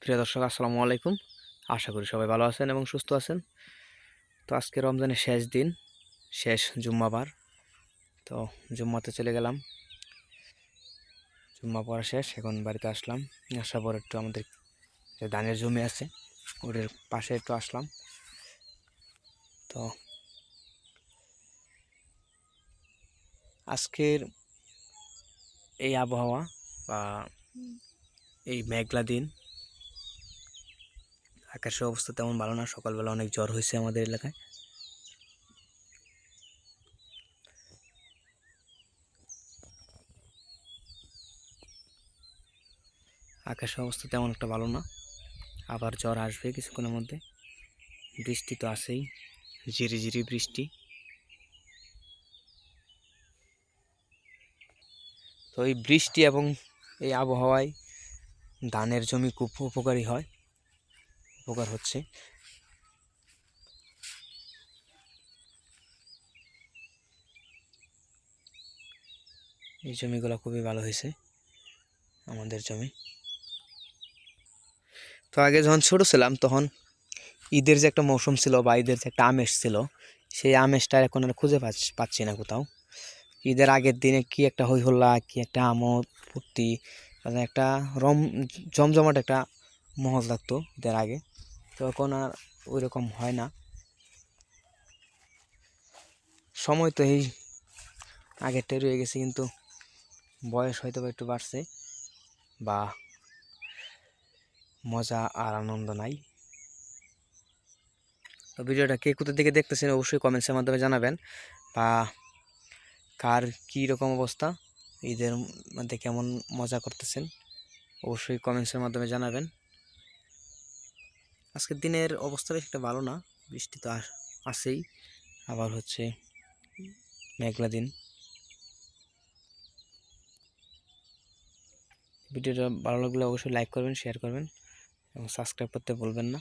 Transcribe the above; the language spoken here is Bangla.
প্রিয় দর্শক, আসসালামু আলাইকুম। আশা করি সবাই ভালো আছেন এবং সুস্থ আছেন। তো আজকে রমজানের শেষ দিন, শেষ জুম্মাবার। তো জুম্মাতে চলে গেলাম, জুম্মা পড়া শেষ, এখন বাড়িতে আসলাম। আসার পর একটু আমাদের যে ধানের জমি আছে ওদের পাশে একটু আসলাম। তো আজকের এই আবহাওয়া বা এই মেঘলা দিন, আকাশের অবস্থা তেমন ভালো না। সকালবেলা অনেক ঝড় হয়েছে আমাদের এলাকায়। আকাশের অবস্থা তেমন একটা ভালো না, আবার ঝড় আসবে কিছুক্ষণের মধ্যে। বৃষ্টি তো আছেই, ঝিরিঝিরি বৃষ্টি। তো এই বৃষ্টি এবং এই আবহাওয়ায় ধানের জমি খুব উপকারী হয়, উপকার হচ্ছে। এই জমিগুলো খুবই ভালো হয়েছে আমাদের জমি। তো আগে যখন ছোট ছিলাম তখন ঈদের যে একটা মৌসুম ছিল বা ঈদের যে একটা আমেজ ছিল, সেই আমেজটা এখন আর খুঁজে পাচ্ছি না কোথাও। ঈদের আগের দিনে কি একটা হই হল্লা, কি একটা আমোদ ফুর্তি, মানে একটা জমজমাট একটা মহল লাগতো ঈদের আগে। তো এখন আর ওই রকম হয় না। সময় তো এই আগেরটাই রয়ে গেছে, কিন্তু বয়স হয়তো বা একটু বাড়ছে, বা মজা আর আনন্দ নাই। তো ভিডিওটা কে কোথা থেকে দেখতেছেন অবশ্যই কমেন্টসের মাধ্যমে জানাবেন, বা কার কী রকম অবস্থা, ঈদের মধ্যে কেমন মজা করতেছেন অবশ্যই কমেন্টসের মাধ্যমে জানাবেন। আজকের দিনের অবস্থা বেশ একটা ভালো না, বৃষ্টি তো আছেই, আবার হচ্ছে মেঘলা দিন। ভিডিওটা ভালো লাগলে অবশ্যই লাইক করবেন, শেয়ার করবেন এবং সাবস্ক্রাইব করতে ভুলবেন না।